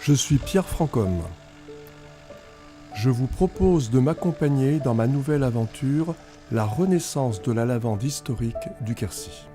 Je suis Pierre Francom. Je vous propose de m'accompagner dans ma nouvelle aventure, la renaissance de la lavande historique du Quercy.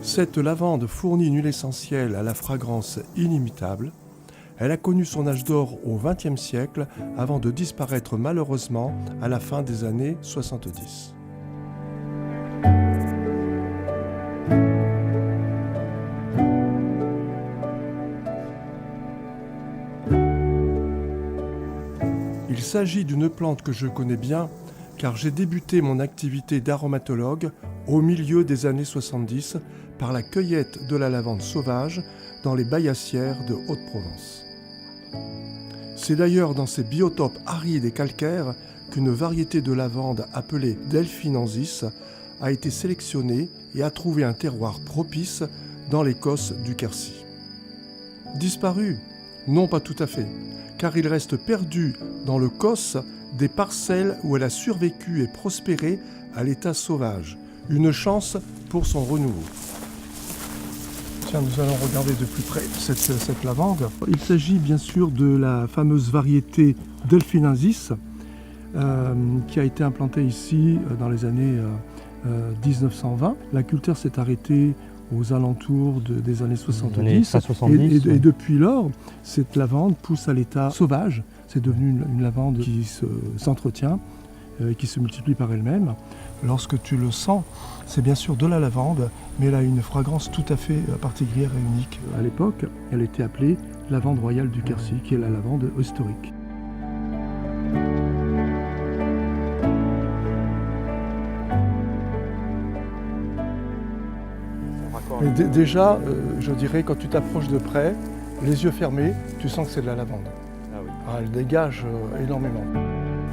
Cette lavande fournit une huile essentielle à la fragrance inimitable. Elle a connu son âge d'or au XXe siècle avant de disparaître malheureusement à la fin des années 70. Il s'agit d'une plante que je connais bien car j'ai débuté mon activité d'aromatologue au milieu des années 70 par la cueillette de la lavande sauvage dans les bayassières de Haute-Provence. C'est d'ailleurs dans ces biotopes arides et calcaires qu'une variété de lavande appelée Delphinensis a été sélectionnée et a trouvé un terroir propice dans les cosses du Quercy. Disparu ? Non, pas tout à fait, car il reste perdu dans le COS des parcelles où elle a survécu et prospéré à l'état sauvage. Une chance pour son renouveau. Tiens, nous allons regarder de plus près cette lavande. Il s'agit bien sûr de la fameuse variété Delphinensis qui a été implantée ici dans les années 1920. La culture s'est arrêtée aux alentours des années 70. Et depuis lors, cette lavande pousse à l'état sauvage. C'est devenu une lavande qui s'entretient, qui se multiplie par elle-même. Lorsque tu le sens, c'est bien sûr de la lavande, mais elle a une fragrance tout à fait particulière et unique. À l'époque, elle était appelée lavande royale du Quercy, qui est la lavande historique. Déjà, je dirais, quand tu t'approches de près, les yeux fermés, tu sens que c'est de la lavande. Ah oui. Elle dégage énormément.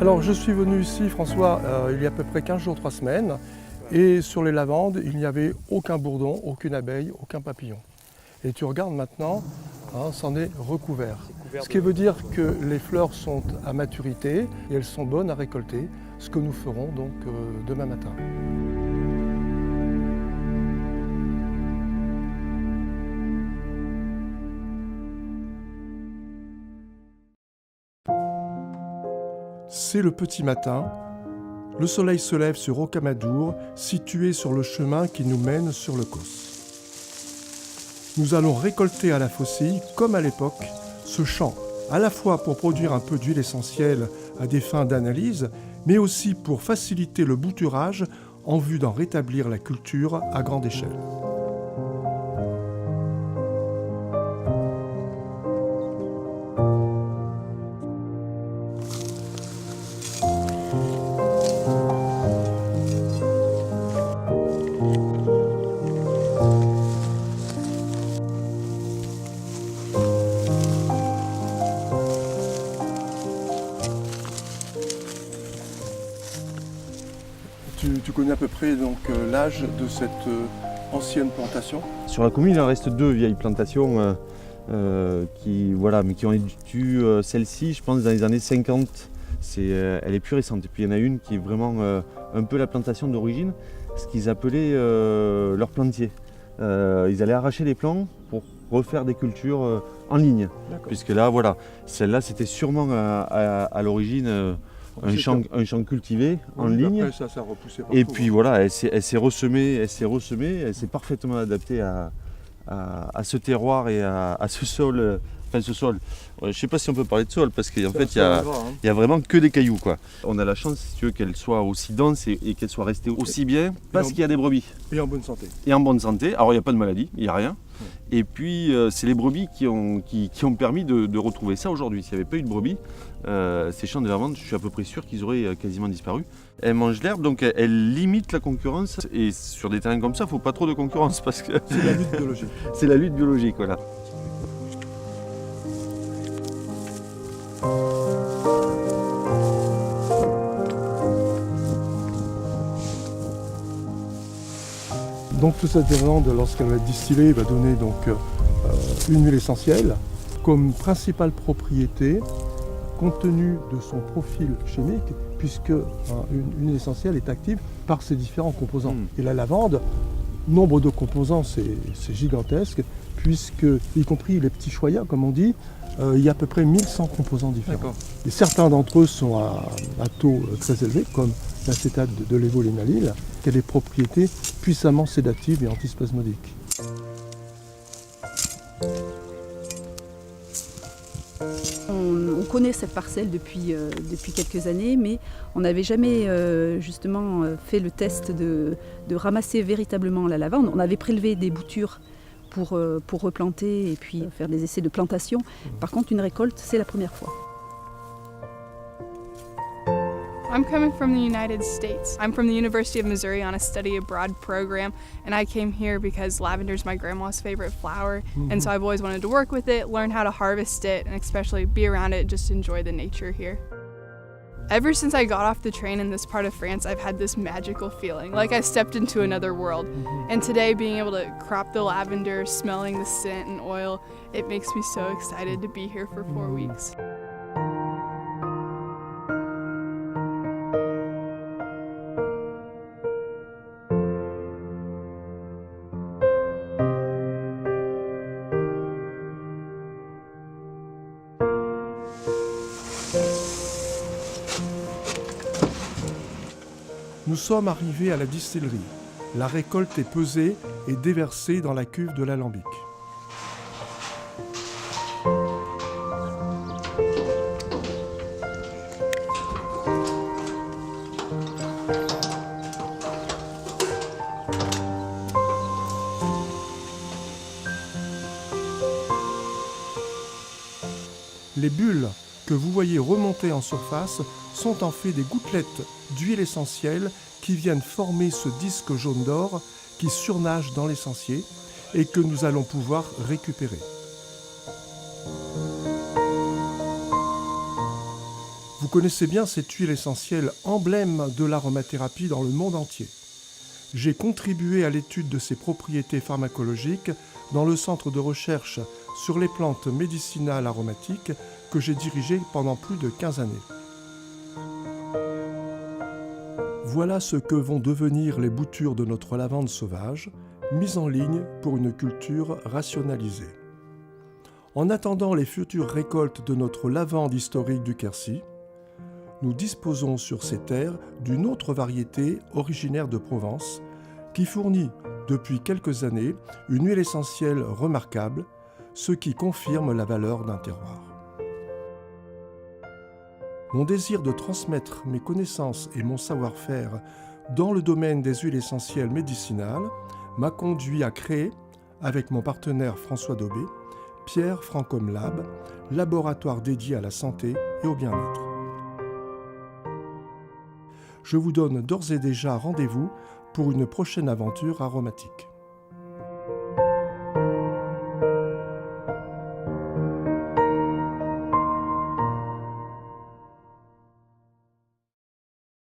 Alors, je suis venu ici, François, il y a à peu près 15 jours, 3 semaines, et sur les lavandes, il n'y avait aucun bourdon, aucune abeille, aucun papillon. Et tu regardes maintenant, c'en est recouvert. Ce qui veut dire que les fleurs sont à maturité et elles sont bonnes à récolter, ce que nous ferons donc demain matin. C'est le petit matin. Le soleil se lève sur Rocamadour, situé sur le chemin qui nous mène sur le COS. Nous allons récolter à la faucille, comme à l'époque, ce champ, à la fois pour produire un peu d'huile essentielle à des fins d'analyse, mais aussi pour faciliter le bouturage en vue d'en rétablir la culture à grande échelle. Tu connais à peu près l'âge de cette ancienne plantation? Sur la commune, il en reste 2 vieilles plantations qui ont été celle-ci, je pense, dans les années 50. Elle est plus récente. Et puis il y en a une qui est vraiment un peu la plantation d'origine, ce qu'ils appelaient leur plantier. Ils allaient arracher les plants pour refaire des cultures en ligne. Puisque là, voilà, celle-là, c'était sûrement à l'origine un champ cultivé en ligne. Après, ça repoussait partout, et puis voilà, elle s'est ressemée, elle s'est parfaitement adaptée à ce terroir et à ce sol Enfin, ce sol. Je ne sais pas si on peut parler de sol parce qu'en fait, il hein. y a vraiment que des cailloux, quoi. On a la chance, si tu veux, qu'elle soit aussi dense et qu'elle soit restée aussi bien parce qu'il y a des brebis. Et en bonne santé. Et en bonne santé. Alors, il n'y a pas de maladie, il n'y a rien. Et puis, c'est les brebis qui ont permis de retrouver ça aujourd'hui. S'il n'y avait pas eu de brebis, ces champs de lavande, je suis à peu près sûr qu'ils auraient quasiment disparu. Elles mangent l'herbe, donc elles limitent la concurrence. Et sur des terrains comme ça, il ne faut pas trop de concurrence parce que C'est la lutte biologique. c'est la lutte biologique, voilà. Donc toute cette lavande, lorsqu'elle va être distillée, va donner donc une huile essentielle comme principale propriété, compte tenu de son profil chimique, puisque une huile essentielle est active par ses différents composants. Et la lavande, nombre de composants, c'est gigantesque, puisque, y compris les petits choyas, comme on dit, il y a à peu près 1100 composants différents. Et certains d'entre eux sont à taux très élevés, comme l'acétate de lévolinalyle, qui a des propriétés puissamment sédatives et antispasmodiques. On connaît cette parcelle depuis quelques années, mais on n'avait jamais justement fait le test de ramasser véritablement la lavande. On avait prélevé des boutures pour replanter et puis faire des essais de plantation. Par contre, une récolte, c'est la première fois. I'm coming from the United States. I'm from the University of Missouri on a study abroad program, and I came here because lavender is my grandma's favorite flower, and so I've always wanted to work with it, learn how to harvest it, and especially be around it, just enjoy the nature here. Ever since I got off the train in this part of France, I've had this magical feeling, like I stepped into another world. And today, being able to crop the lavender, smelling the scent and oil, it makes me so excited to be here for 4 weeks. Nous sommes arrivés à la distillerie. La récolte est pesée et déversée dans la cuve de l'alambic. Les bulles que vous voyez remonter en surface sont en fait des gouttelettes d'huile essentielle qui viennent former ce disque jaune d'or qui surnage dans l'essentiel et que nous allons pouvoir récupérer. Vous connaissez bien cette huile essentielle, emblème de l'aromathérapie dans le monde entier. J'ai contribué à l'étude de ses propriétés pharmacologiques dans le centre de recherche sur les plantes médicinales aromatiques que j'ai dirigé pendant plus de 15 années. Voilà ce que vont devenir les boutures de notre lavande sauvage, mises en ligne pour une culture rationalisée. En attendant les futures récoltes de notre lavande historique du Quercy, nous disposons sur ces terres d'une autre variété originaire de Provence qui fournit depuis quelques années une huile essentielle remarquable, ce qui confirme la valeur d'un terroir. Mon désir de transmettre mes connaissances et mon savoir-faire dans le domaine des huiles essentielles médicinales m'a conduit à créer, avec mon partenaire François Daubé, Pierre Francom Lab, laboratoire dédié à la santé et au bien-être. Je vous donne d'ores et déjà rendez-vous pour une prochaine aventure aromatique.